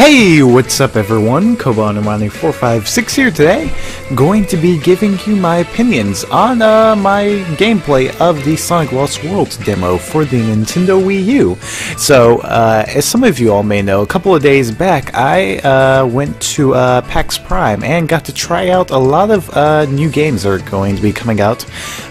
Hey, what's up everyone? Gameplay1547 here today, going to be giving you my opinions on my gameplay of the Sonic Lost Worlds demo for the Nintendo Wii U. So, as some of you all may know, a couple of days back I went to PAX Prime and got to try out a lot of new games that are going to be coming out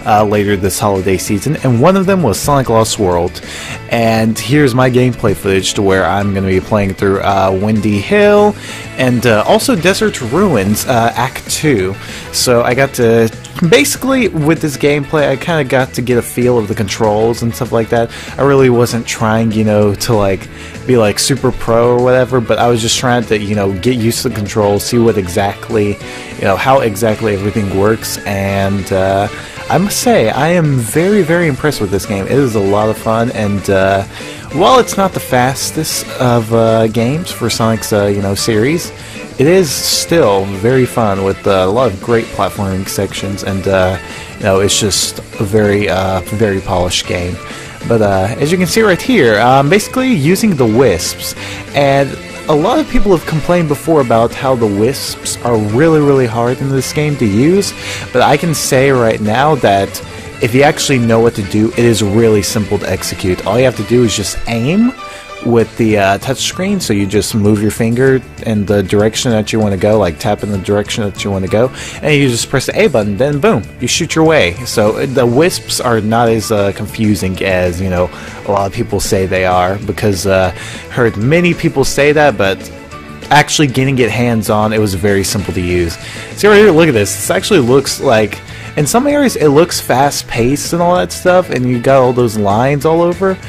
later this holiday season, and one of them was Sonic Lost World. And here's my gameplay footage to where I'm going to be playing through Windy Hill and also Desert Ruins Act 2. So I got to, basically with this gameplay, I kind of got to get a feel of the controls and stuff like that. I really wasn't trying, you know, to like be like super pro or whatever, but I was just trying to, you know, get used to the controls, see what exactly, you know, how exactly everything works. And I must say, I am very, very impressed with this game. It is a lot of fun, and while it's not the fastest of games for Sonic's, you know, series, it is still very fun with a lot of great platforming sections, and you know, it's just a very, very polished game. But as you can see right here, basically using the wisps, and a lot of people have complained before about how the wisps are really, really hard in this game to use, but I can say right now that if you actually know what to do, it is really simple to execute. All you have to do is just aim with the touchscreen, so you just move your finger in the direction that you want to go, like tap in the direction that you want to go, and you just press the A button, then boom, you shoot your way. So the wisps are not as confusing as, you know, a lot of people say they are, because heard many people say that, but actually getting it hands-on, it was very simple to use. See right here, look at this. This actually looks like, in some areas it looks fast-paced and all that stuff, and you got all those lines all over,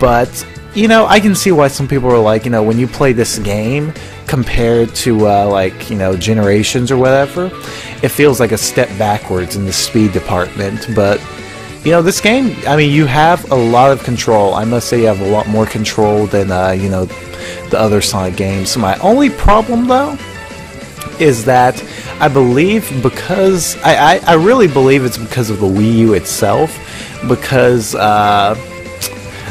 but you know, I can see why some people are like, you know, when you play this game compared to like, you know, Generations or whatever, it feels like a step backwards in the speed department. But you know, this game, I mean, you have a lot of control. I must say you have a lot more control than you know, the other Sonic games. So my only problem though is that I believe, because I really believe it's because of the Wii U itself, because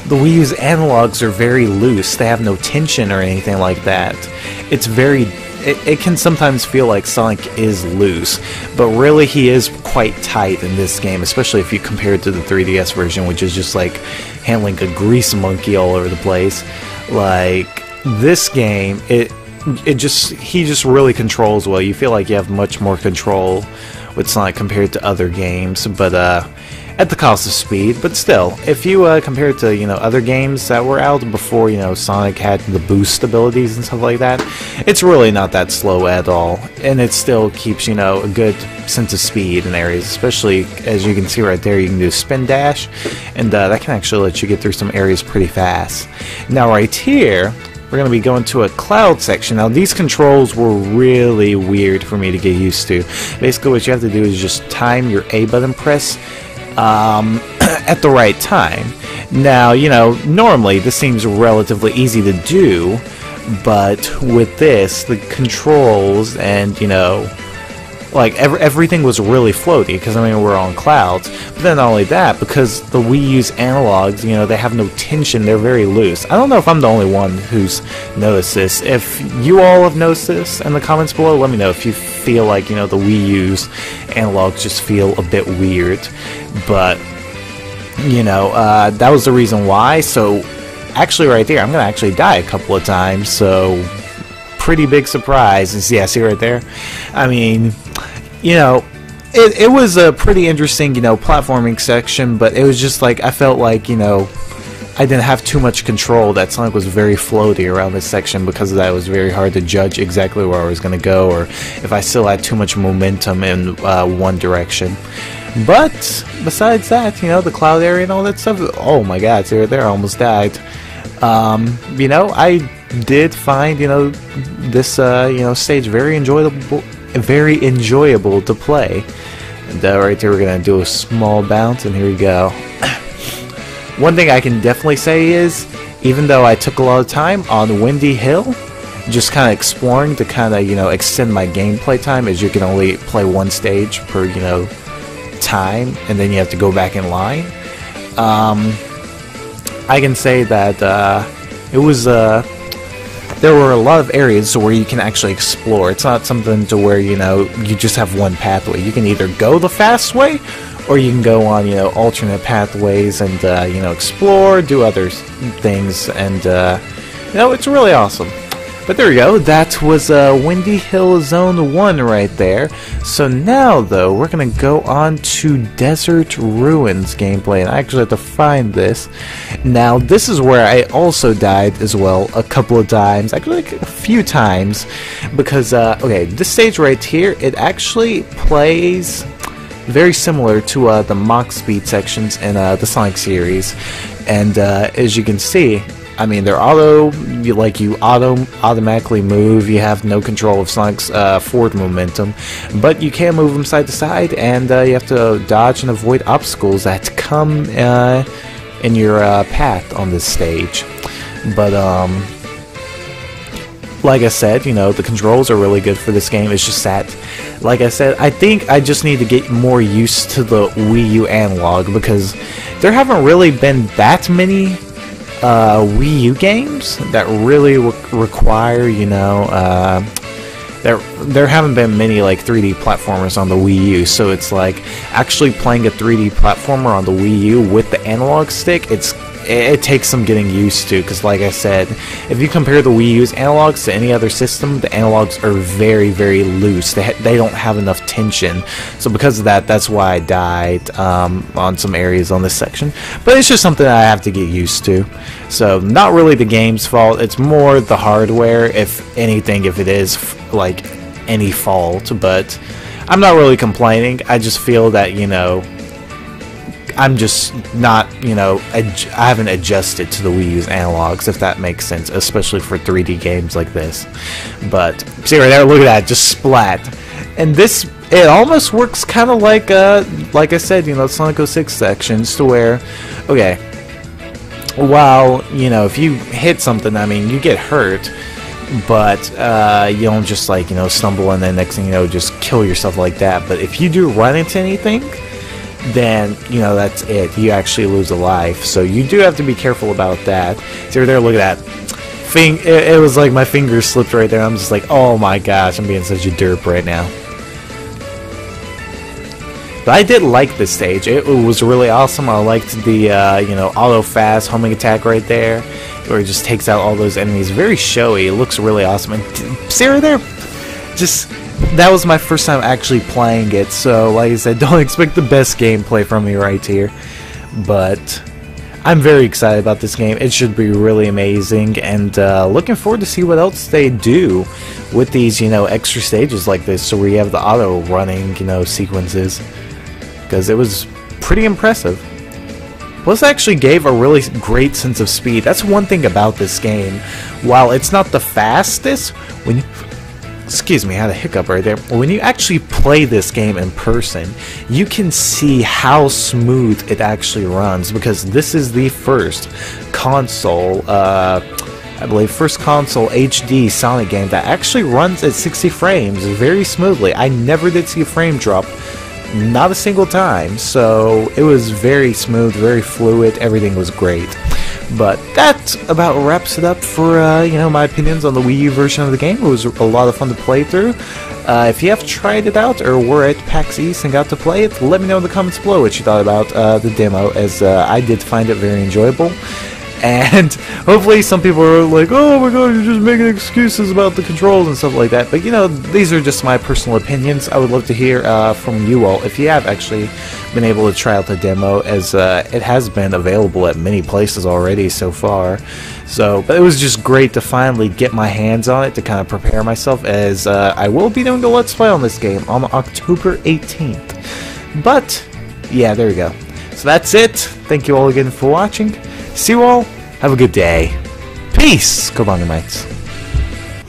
the Wii U's analogs are very loose. They have no tension or anything like that. It's very, it can sometimes feel like Sonic is loose, but really he is quite tight in this game, especially if you compare it to the 3DS version, which is just like handling a grease monkey all over the place. Like this game, he just really controls well. You feel like you have much more control with Sonic compared to other games, but at the cost of speed. But still, if you compare it to, you know, other games that were out before, you know, Sonic had the boost abilities and stuff like that, it's really not that slow at all, and it still keeps, you know, a good sense of speed in areas, especially as you can see right there. You can do spin dash, and that can actually let you get through some areas pretty fast. Now right here, we're going to be going to a cloud section. Now these controls were really weird for me to get used to. Basically what you have to do is just time your A button press at the right time. Now, you know, normally this seems relatively easy to do, but with this, the controls and, you know, like everything was really floaty, because I mean, we're on clouds. But then not only that, because the Wii U's analogs, you know, they have no tension, they're very loose. I don't know if I'm the only one who's noticed this. If you all have noticed this in the comments below, let me know if you feel like, you know, the Wii U's analogs just feel a bit weird. But you know, that was the reason why. So actually right there, I'm gonna actually die a couple of times, so pretty big surprise. And yeah, see right there, I mean, you know, it was a pretty interesting, you know, platforming section, but it was just like, I felt like, you know, I didn't have too much control. That Sonic was very floaty around this section. Because of that, it was very hard to judge exactly where I was going to go, or if I still had too much momentum in one direction. But besides that, you know, the cloud area and all that stuff, oh my god, see right there, I almost died. You know, I did find, you know, this you know, stage very enjoyable to play. And right there, we're gonna do a small bounce, and here we go. One thing I can definitely say is, even though I took a lot of time on Windy Hill, just kind of exploring to kind of, you know, extend my gameplay time, as you can only play one stage per, you know, time, and then you have to go back in line. I can say that it was there were a lot of areas where you can actually explore. It's not something to where, you know, you just have one pathway. You can either go the fast way, or you can go on, you know, alternate pathways and, you know, explore, do other things, and, you know, it's really awesome. But there we go, that was Windy Hill Zone 1 right there. So now, though, we're going to go on to Desert Ruins gameplay, and I actually have to find this. Now, this is where I also died as well a couple of times, actually like a few times, because, okay, this stage right here, it actually plays very similar to the Mach Speed sections in the Sonic series, and as you can see, I mean, they're automatically move. You have no control of Sonic's forward momentum, but you can move them side to side, and you have to dodge and avoid obstacles that come in your path on this stage. But like I said, you know, the controls are really good for this game. It's just that, like I said, I think I just need to get more used to the Wii U analog, because there haven't really been that many Wii U games that really require, you know, there haven't been many like 3D platformers on the Wii U, so it's like actually playing a 3D platformer on the Wii U with the analog stick, it takes some getting used to, because like I said, if you compare the Wii U's analogs to any other system, the analogs are very, very loose. They don't have enough tension. So because of that, that's why I died on some areas on this section. But it's just something I have to get used to. So not really the game's fault. It's more the hardware, if anything, if it is like any fault. But I'm not really complaining. I just feel that, you know, I'm just not, you know, I haven't adjusted to the Wii U's analogs, if that makes sense, especially for 3D games like this. But see right there, look at that, just splat. And this, it almost works kind of like I said, you know, Sonic 06 sections, to where, okay, while, you know, if you hit something, I mean, you get hurt, but you don't just, like, you know, stumble and then next thing you know, just kill yourself like that. But if you do run into anything, then, you know, that's it. You actually lose a life. So you do have to be careful about that. See right there, look at that. It was like my fingers slipped right there. I'm just like, oh my gosh, I'm being such a derp right now. But I did like this stage. It was really awesome. I liked the, you know, auto-fast homing attack right there, where it just takes out all those enemies. Very showy. It looks really awesome. And see right there? Just... that was my first time actually playing it, so like I said, don't expect the best gameplay from me right here. But I'm very excited about this game. It should be really amazing, and looking forward to see what else they do with these, you know, extra stages like this, so where you have the auto running, you know, sequences, because it was pretty impressive. Plus, it actually gave a really great sense of speed. That's one thing about this game. While it's not the fastest, when you... excuse me, I had a hiccup right there. When you actually play this game in person, you can see how smooth it actually runs, because this is the first console, I believe, first console HD Sonic game that actually runs at 60 frames very smoothly. I never did see a frame drop, not a single time, so it was very smooth, very fluid, everything was great. But that about wraps it up for, you know, my opinions on the Wii U version of the game. It was a lot of fun to play through. If you have tried it out or were at PAX East and got to play it, let me know in the comments below what you thought about the demo, as I did find it very enjoyable. And hopefully some people are like, oh my god, you're just making excuses about the controls and stuff like that. But, you know, these are just my personal opinions. I would love to hear from you all if you have actually been able to try out the demo, as it has been available at many places already so far. So, but it was just great to finally get my hands on it, to kind of prepare myself, as I will be doing a Let's Play on this game on October 18th. But, yeah, there we go. So that's it. Thank you all again for watching. See you all. Have a good day. Peace, Kobani Mites.